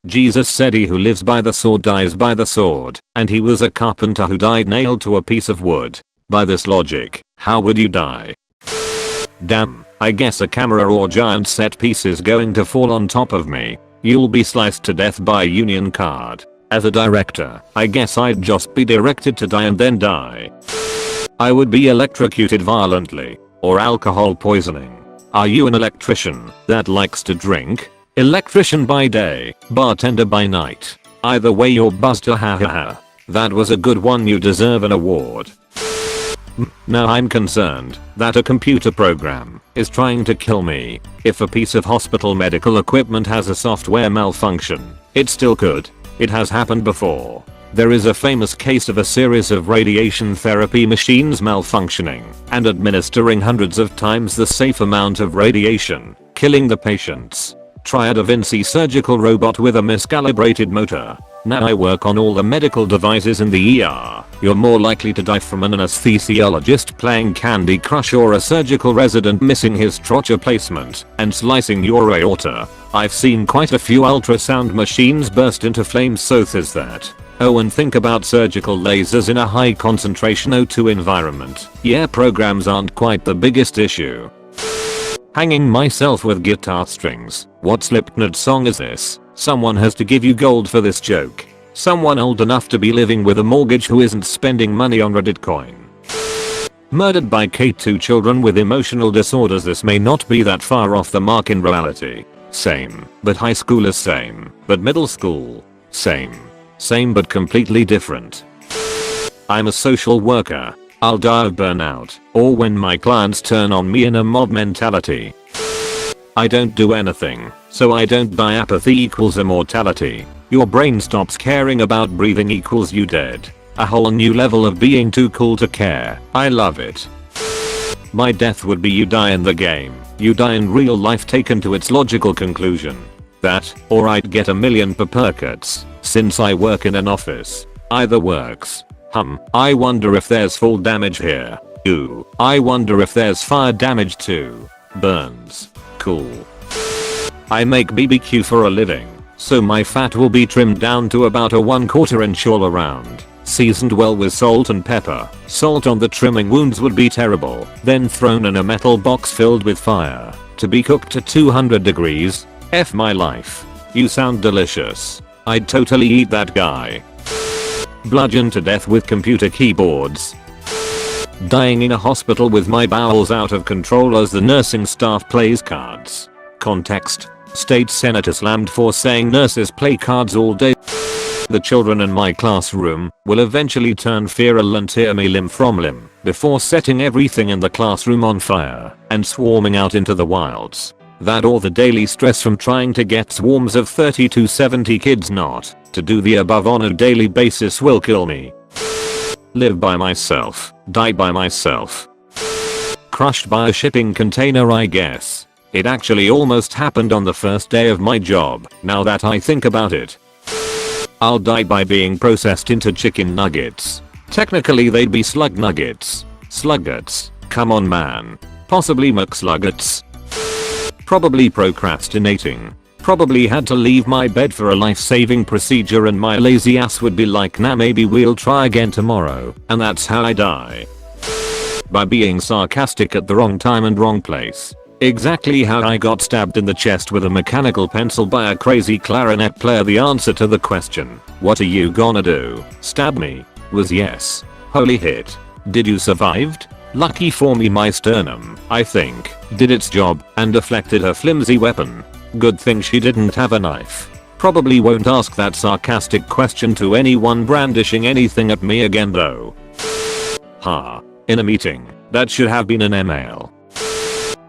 Jesus said he who lives by the sword dies by the sword, and he was a carpenter who died nailed to a piece of wood. By this logic, how would you die? Damn, I guess a camera or giant set piece is going to fall on top of me. You'll be sliced to death by a union card. As a director, I guess I'd just be directed to die and then die. I would be electrocuted violently, or alcohol poisoning. Are you an electrician that likes to drink? Electrician by day, bartender by night. Either way you're buzzed, ha ha ha. That was a good one, you deserve an award. Now I'm concerned that a computer program is trying to kill me. If a piece of hospital medical equipment has a software malfunction, it still could. It has happened before. There is a famous case of a series of radiation therapy machines malfunctioning and administering hundreds of times the safe amount of radiation, killing the patients. Try a Da Vinci surgical robot with a miscalibrated motor. Now I work on all the medical devices in the ER. You're more likely to die from an anesthesiologist playing Candy Crush or a surgical resident missing his trocher placement and slicing your aorta. I've seen quite a few ultrasound machines burst into flames, so there's that. Oh, and think about surgical lasers in a high concentration O2 environment. Yeah, programs aren't quite the biggest issue. Hanging myself with guitar strings. What Slipknot song is this? Someone has to give you gold for this joke. Someone old enough to be living with a mortgage who isn't spending money on Reddit coin. Murdered by K2 children with emotional disorders. This may not be that far off the mark in reality. Same, but high school is same, but middle school, same. Same but completely different. I'm a social worker. I'll die of burnout, or when my clients turn on me in a mob mentality. I don't do anything, so I don't die. Apathy equals immortality. Your brain stops caring about breathing equals you dead. A whole new level of being too cool to care. I love it. My death would be you die in the game. You die in real life taken to its logical conclusion. That, or I'd get $1 million per percuts, since I work in an office. Either works. I wonder if there's fall damage here. Ooh, I wonder if there's fire damage too. Burns. Cool. I make BBQ for a living, so my fat will be trimmed down to about a 1/4 inch all around. Seasoned well with salt and pepper. Salt on the trimming wounds would be terrible. Then thrown in a metal box filled with fire, to be cooked to 200 degrees. F my life. You sound delicious. I'd totally eat that guy. Bludgeoned to death with computer keyboards. Dying in a hospital with my bowels out of control as the nursing staff plays cards. Context: state senator slammed for saying nurses play cards all day. The children in my classroom will eventually turn feral and tear me limb from limb before setting everything in the classroom on fire and swarming out into the wilds. That or the daily stress from trying to get swarms of 30 to 70 kids not to do the above on a daily basis will kill me. Live by myself, die by myself. Crushed by a shipping container, I guess. It actually almost happened on the first day of my job, now that I think about it. I'll die by being processed into chicken nuggets. Technically they'd be slug nuggets. Sluggets, come on man. Possibly McSluggets. Probably procrastinating. Probably had to leave my bed for a life-saving procedure and my lazy ass would be like, nah, maybe we'll try again tomorrow, and that's how I die. By being sarcastic at the wrong time and wrong place. Exactly how I got stabbed in the chest with a mechanical pencil by a crazy clarinet player. The answer to the question, what are you gonna do, stab me, was yes. Holy hit. Did you survived? Lucky for me my sternum, I think, did its job and deflected her flimsy weapon. Good thing she didn't have a knife. Probably won't ask that sarcastic question to anyone brandishing anything at me again though. Ha. In a meeting, that should have been an email.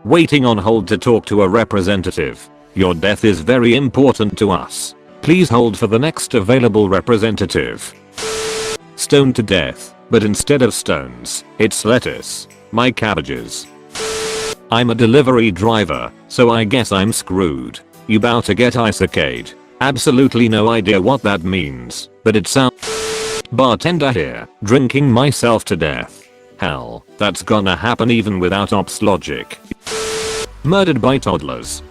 Waiting on hold to talk to a representative. Your death is very important to us. Please hold for the next available representative. Stoned to death, but instead of stones, it's lettuce. My cabbages. I'm a delivery driver, so I guess I'm screwed. You bout to get icicade. Absolutely no idea what that means, but it sounds. Bartender here, drinking myself to death. Hell, that's gonna happen even without ops logic. Murdered by toddlers.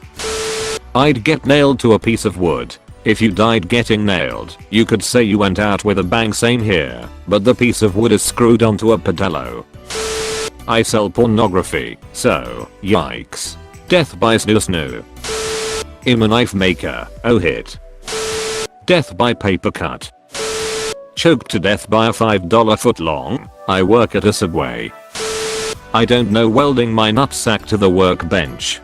I'd get nailed to a piece of wood. If you died getting nailed, you could say you went out with a bang, same here, but the piece of wood is screwed onto a pedello. I sell pornography, so yikes. Death by snoo. I'm a knife maker, oh hit. Death by paper cut. Choked to death by a $5 footlong. I work at a Subway. I don't know, welding my nutsack to the workbench.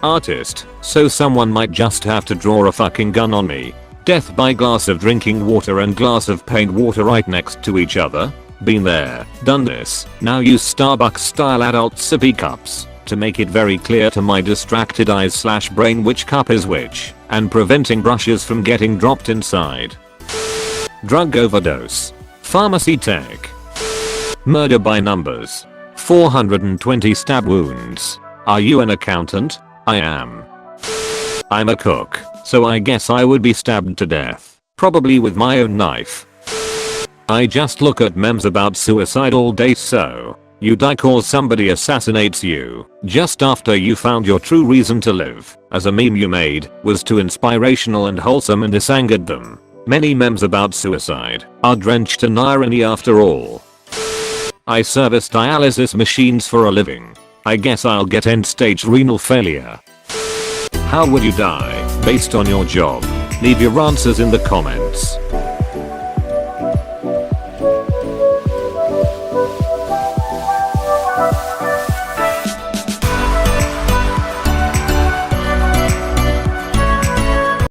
Artist, so someone might just have to draw a fucking gun on me. Death by glass of drinking water and glass of paint water right next to each other. Been there, done this, now use Starbucks style adult sippy cups to make it very clear to my distracted eyes / brain which cup is which, and preventing brushes from getting dropped inside. Drug overdose. Pharmacy tech. Murder by numbers. 420 stab wounds. Are you an accountant? I am. I'm a cook, so I guess I would be stabbed to death. Probably with my own knife. I just look at memes about suicide all day, so you die cause somebody assassinates you just after you found your true reason to live, as a meme you made was too inspirational and wholesome and this angered them. Many memes about suicide are drenched in irony after all. I service dialysis machines for a living. I guess I'll get end-stage renal failure. How would you die based on your job? Leave your answers in the comments.